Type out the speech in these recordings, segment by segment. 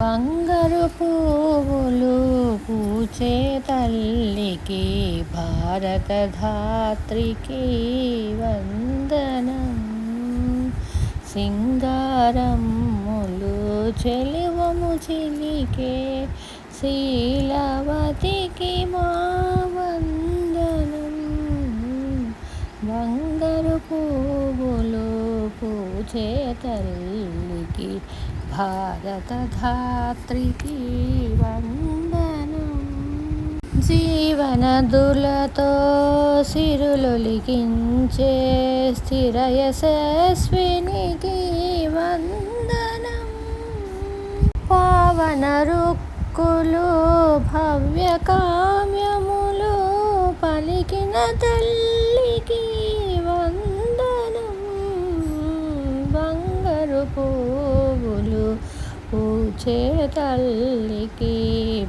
బంగారు పువ్వులు పూచే తల్లికి భారత ధాత్రికి వందనం. సింగారమ్ములు చెలివము చిలికే శీలవతికి మా వందనం. బంగారు పువ్వులు పూచే తల్లికి భారత ధాత్రికి వందనం. జీవనదులతో సిరులొలికించే స్థిర యశస్వినికి వందనం. పావన రుక్కులు భవ్య కామ్యములు పలికిన తల్లికి వందనం. బంగారు పువ్వులు పూచే తల్లికి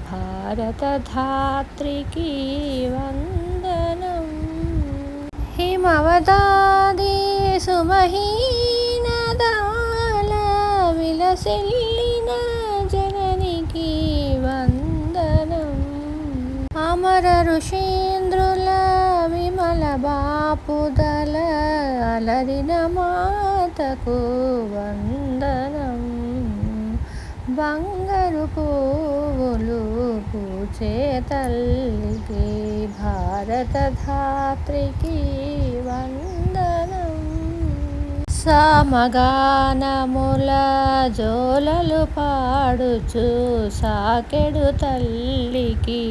భారత ధాత్రికి వందనం. హిమవదాది సుమహీనదాల విలసిల్లిన జననికి వందనం. అమర ఋషీంద్రుల విమల బాపుదల అలరిన మాతకు వందనం. బంగారు పువ్వులు పూచే తల్లికి భారత ధాత్రికి వందనం. సమగానముల జోలలు పాడుచు సాకెడు తల్లికి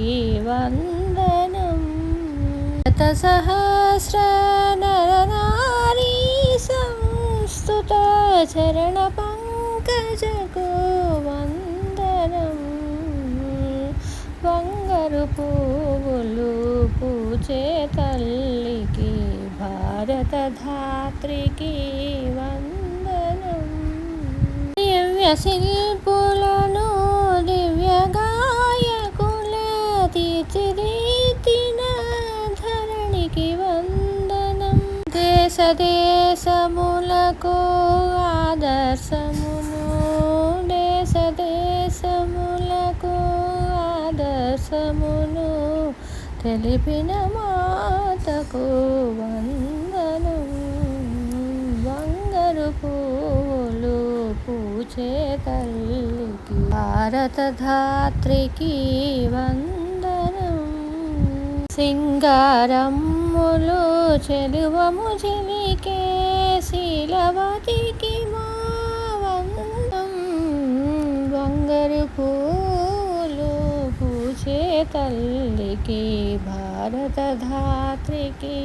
వందనం. శత సహస్ర నరనారీ సంస్తుత చరణ పంకజకు వందనం. బంగారు పువ్వులు పూచే తల్లికి భారత ధాత్రికి వందనం. దివ్య శిల్పులను దివ్య గాయకుల తీర్చిదిద్దిన ధరణికి వందనం. దేశ దేశములకు ఆదర్శమును దేశ దేశములకు ఆదర్శమును తెలిపిన మాతకు వందనం. బంగారు పువ్వులు పూచే తల్లికి భారత ధాత్రికి వందనం. సింగారమ్ములు చెలువము చిలికే శీలవతికి మా వందనం. బంగారు పువ్వులు పూచే తల్లికి భారత ధాత్రికి